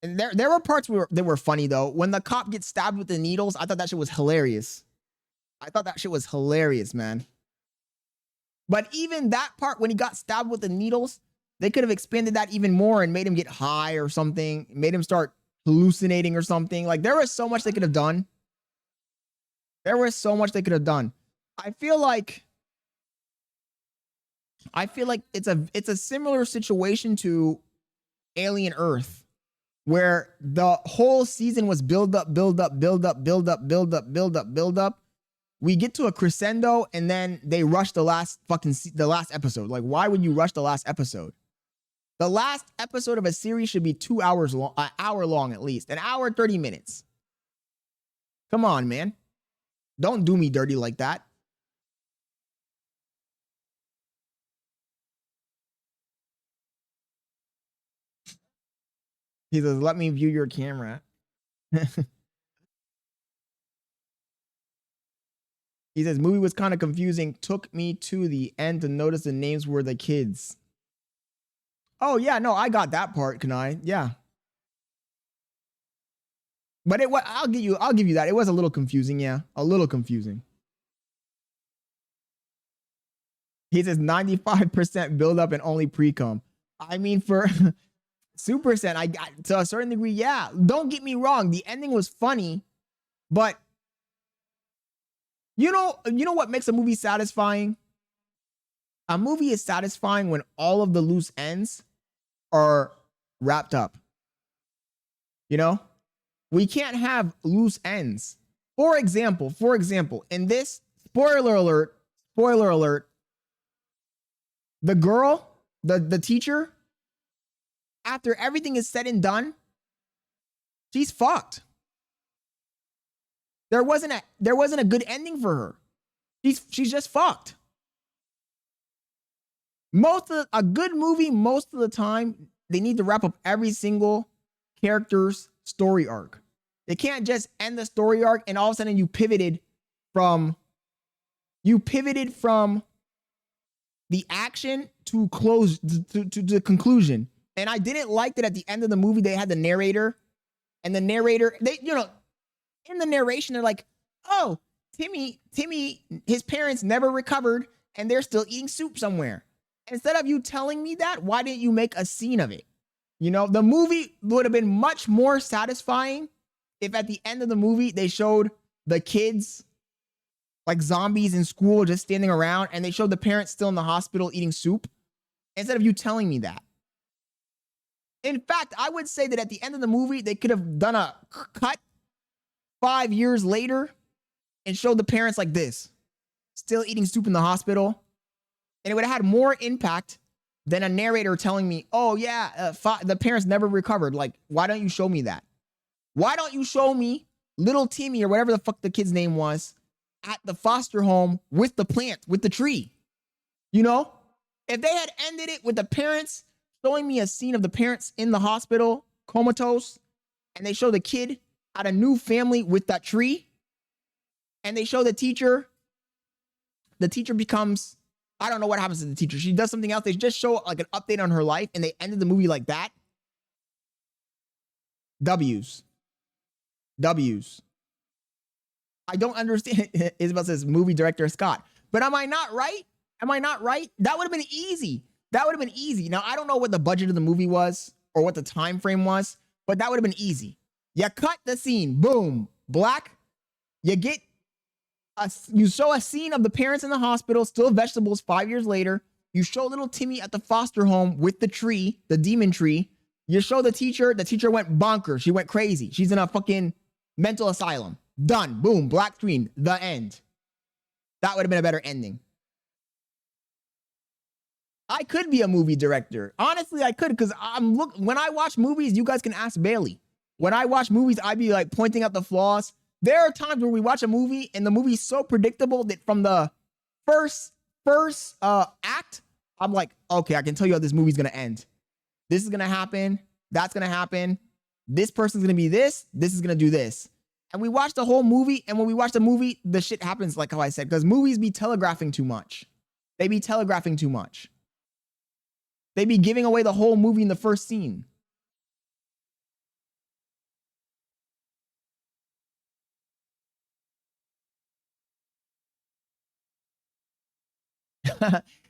And there were parts that were funny though. When the cop gets stabbed with the needles, I thought that shit was hilarious. I thought that shit was hilarious, man. But even that part when he got stabbed with the needles, they could have expanded that even more and made him get high or something, made him start hallucinating or something. Like there was so much they could have done. There was so much they could have done. I feel like it's a similar situation to Alien Earth, where the whole season was build up. We get to a crescendo and then they rush the last episode. Like, why would you rush the last episode? The last episode of a series should be 2 hours long, an hour long at least, an hour and 30 minutes. Come on, man. Don't do me dirty like that. He says, let me view your camera. He says, movie was kind of confusing. Took me to the end to notice the names were the kids. Oh, yeah, no, I got that part, can I? Yeah. But I'll give you that. It was a little confusing, yeah. A little confusing. He says 95% build up and only pre-com. I mean, for Super Sen, I got to a certain degree, yeah. Don't get me wrong, the ending was funny, but you know what makes a movie satisfying? A movie is satisfying when all of the loose ends are wrapped up. You know? We can't have loose ends. For example, in this, spoiler alert, the girl, the teacher, after everything is said and done, she's fucked. There wasn't a good ending for her. She's just fucked. A good movie, most of the time, they need to wrap up every single character's story arc. They can't just end the story arc and all of a sudden you pivoted from the action to close to the conclusion. And I didn't like that at the end of the movie they had the narrator, and the narrator, in the narration they're like, "Oh, Timmy, his parents never recovered and they're still eating soup somewhere." Instead of you telling me that, why didn't you make a scene of it? You know, the movie would have been much more satisfying if at the end of the movie they showed the kids like zombies in school just standing around and they showed the parents still in the hospital eating soup, instead of you telling me that. In fact, I would say that at the end of the movie, they could have done a cut 5 years later and showed the parents like this, still eating soup in the hospital. And it would have had more impact than a narrator telling me, oh yeah, the parents never recovered. Like, why don't you show me that? Why don't you show me little Timmy or whatever the fuck the kid's name was at the foster home with the plant, with the tree? You know, if they had ended it with the parents showing me a scene of the parents in the hospital, comatose, and they show the kid at a new family with that tree, and they show the teacher becomes, I don't know what happens to the teacher. She does something else. They just show like an update on her life, and they ended the movie like that. W's. I don't understand. Isabel says movie director Scott. But am I not right? That would have been easy. Now, I don't know what the budget of the movie was or what the time frame was, but that would have been easy. You cut the scene, boom, black. You show a scene of the parents in the hospital, still vegetables 5 years later. You show little Timmy at the foster home with the tree, the demon tree. You show the teacher went bonkers. She went crazy. She's in a fucking mental asylum. Done. Boom. Black screen. The end. That would have been a better ending. I could be a movie director. Honestly, I could, because when I watch movies, you guys can ask Bailey. When I watch movies, I'd be like pointing out the flaws. There are times where we watch a movie and the movie's so predictable that from the first act, I'm like, okay, I can tell you how this movie's gonna end. This is gonna happen. That's gonna happen. This person's gonna be this. This is gonna do this. And we watch the whole movie, and when we watch the movie, the shit happens like how I said, because movies be telegraphing too much. They be telegraphing too much. They be giving away the whole movie in the first scene.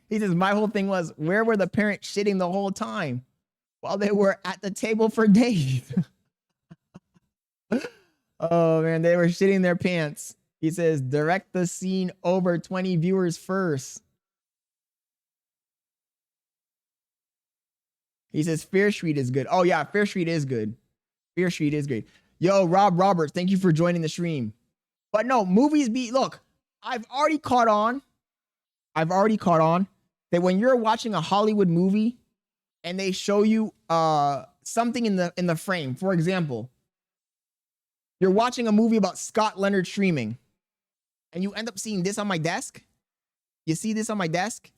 He says, my whole thing was, where were the parents shitting the whole time while they were at the table for days? Oh, man, they were shitting their pants. He says, direct the scene over 20 viewers first. He says, Fear Street is good. Oh, yeah, Fear Street is good. Fear Street is great. Yo, Rob Roberts, thank you for joining the stream. But no, movies look, I've already caught on that when you're watching a Hollywood movie and they show you something in the frame. For example, you're watching a movie about Scott Leonard streaming and you end up seeing this on my desk. You see this on my desk?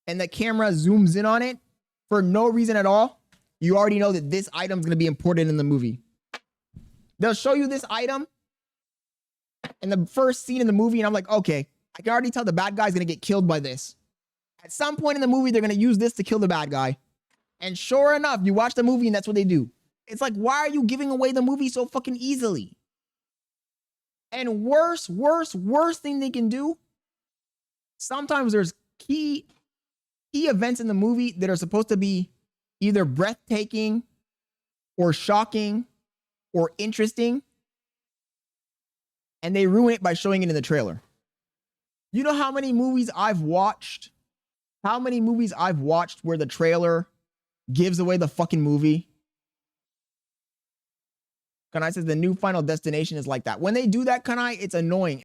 And the camera zooms in on it for no reason at all. You already know that this item's going to be important in the movie. They'll show you this item in the first scene in the movie, and I'm like, okay, I can already tell the bad guy's going to get killed by this. At some point in the movie, they're going to use this to kill the bad guy. And sure enough, you watch the movie and that's what they do. It's like, why are you giving away the movie so fucking easily? And worst thing they can do, sometimes there's key events in the movie that are supposed to be either breathtaking or shocking or interesting, and they ruin it by showing it in the trailer. You know how many movies I've watched? How many movies I've watched where the trailer gives away the fucking movie? Kanai says the new Final Destination is like that. When they do that, Kanai, it's annoying.